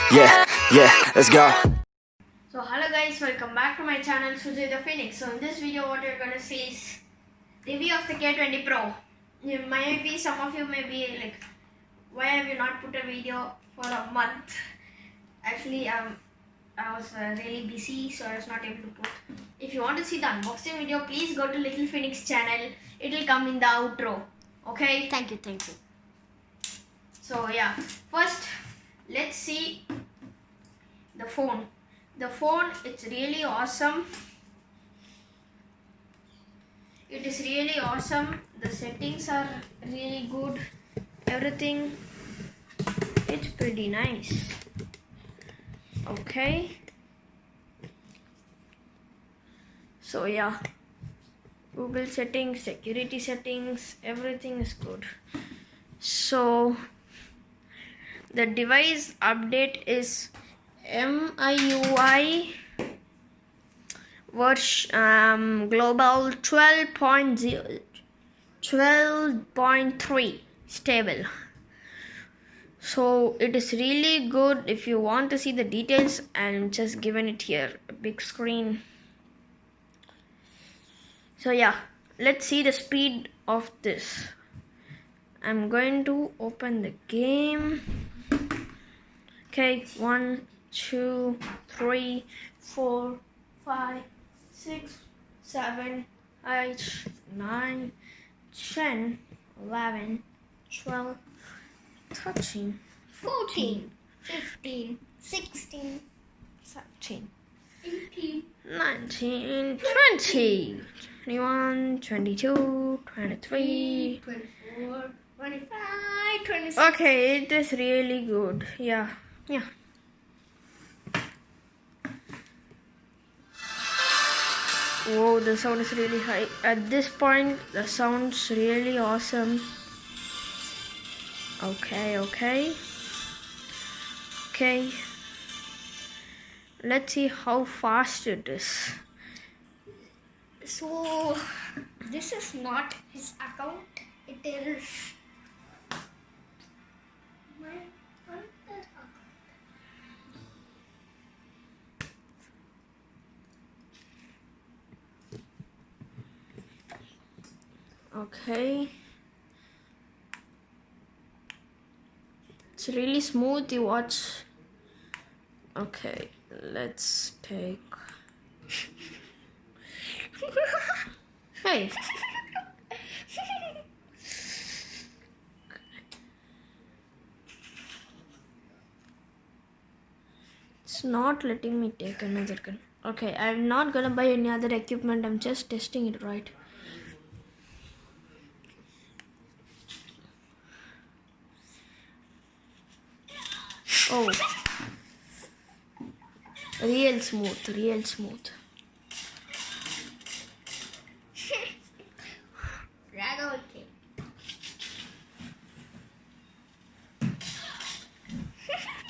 Let's go. So hello guys, welcome back to my channel Sujay the Phoenix. So in this video what you're gonna see is review of the K20 Pro. Some of you may be like, why have you not put a video for a month? Actually I was really busy, so I was not able to put. If you want to see the unboxing video, please go to Little Phoenix channel. It will come in the outro. Okay? Thank you. So yeah, first let's see the phone. The phone, it's really awesome. It is really awesome. The settings are really good. Everything, it's pretty nice. Okay. So yeah, Google settings, security settings, everything is good. So the device update is MIUI version global 12.3 stable. So it is really good. If you want to see the details, I'm just giving it here, a big screen. So yeah, let's see the speed of this. I'm going to open the game. Okay, 1, 2, 3, 4, 5, 6, 7, 8, 9, 10, 11, 12, 13, 14, 15, 16, 17, 18, 19, 20, 21, 22, 23. 24, 25, 26. Okay, it is really good. Yeah. Whoa, the sound is really high. At this point, the sound's really awesome. Okay. Let's see how fast it is. So, this is not his account. It is my other account. Okay. It's really smooth, you watch. Okay, let's take. Hey. It's not letting me take another gun. Okay, I'm not gonna buy any other equipment. I'm just testing it, right? Oh, real smooth. Rather okay.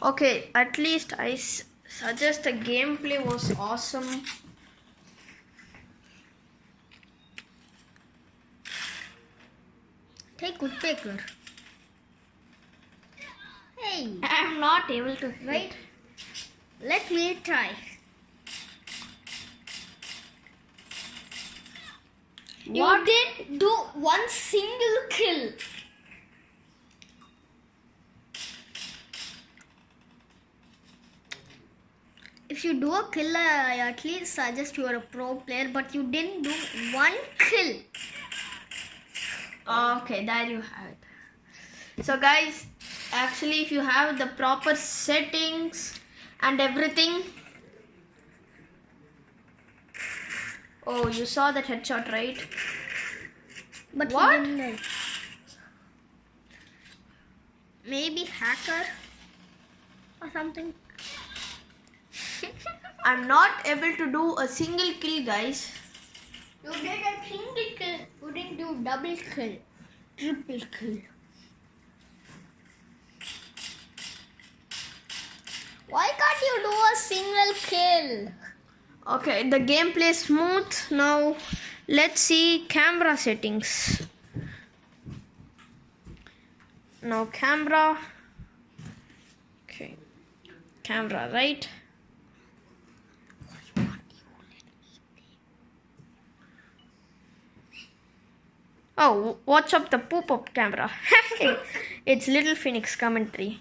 Okay, at least I suggest the gameplay was awesome. Take woodpecker. Hey, I'm not able to hit. wait. Let me try. You What? did do one single kill. If you do a kill, I at least suggest you are a pro player, but you didn't do one kill. Okay, there you have it. So guys, actually if you have the proper settings and everything. Oh, you saw that headshot, right? But What? he didn't. Maybe hacker or something. I'm not able to do a single kill, guys. You did a single kill. You didn't do double kill, triple kill. Why can't you do a single kill? Okay, the gameplay is smooth. Now let's see camera settings. Now camera. Okay. camera, right? Oh, what's up the poop-up camera? It's Little Phoenix commentary.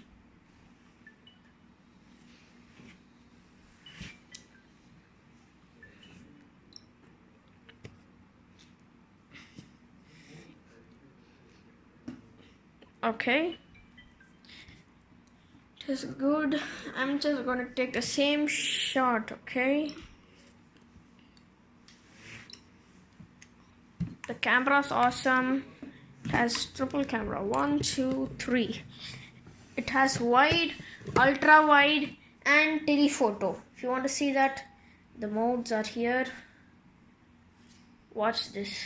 Okay. It is good. I'm just gonna take the same shot, okay? The camera's awesome. It has triple camera. 1, 2, 3. It has wide, ultra wide, and telephoto. If you want to see that, the modes are here. Watch this.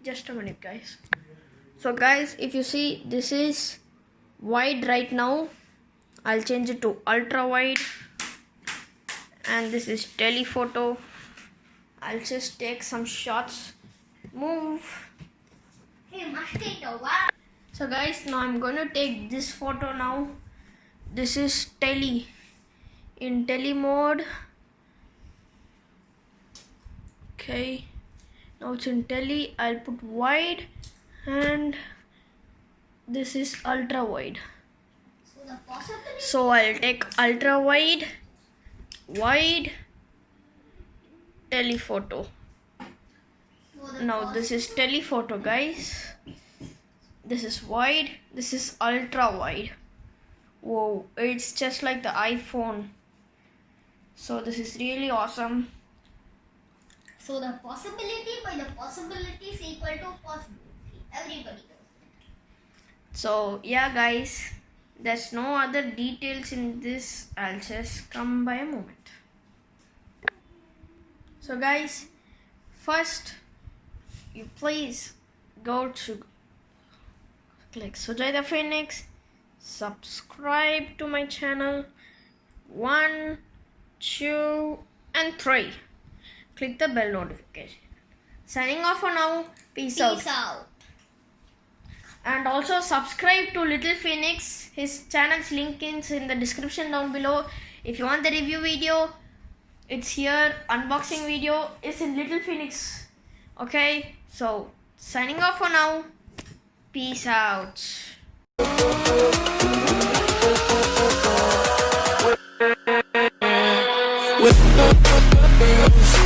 Just a minute, guys. So, guys, if you see, this is wide right now. I'll change it to ultra wide. And this is telephoto. I'll just take some shots. Move. So guys, now I'm gonna take this photo now. This is tele. In tele mode. Okay. Now it's in tele. I'll put wide. And this is ultra wide. So I'll take ultra wide. Wide, telephoto. Now this is telephoto, guys. This is wide, this is ultra wide. Whoa, it's just like the iPhone. So this is really awesome. So the possibility by the possibility is equal to possibility. Everybody knows. So yeah, guys, there's no other details in this. I'll just come by a moment. So guys, first you please go to click Sujay the Phoenix, subscribe to my channel. 1, 2, and 3. Click the bell notification. Signing off for now. Peace out. And also subscribe to Little Phoenix. His channel's link is in the description down below. If you want the review video, it's here. Unboxing video is in Little Phoenix. Okay, so signing off for now. Peace out. With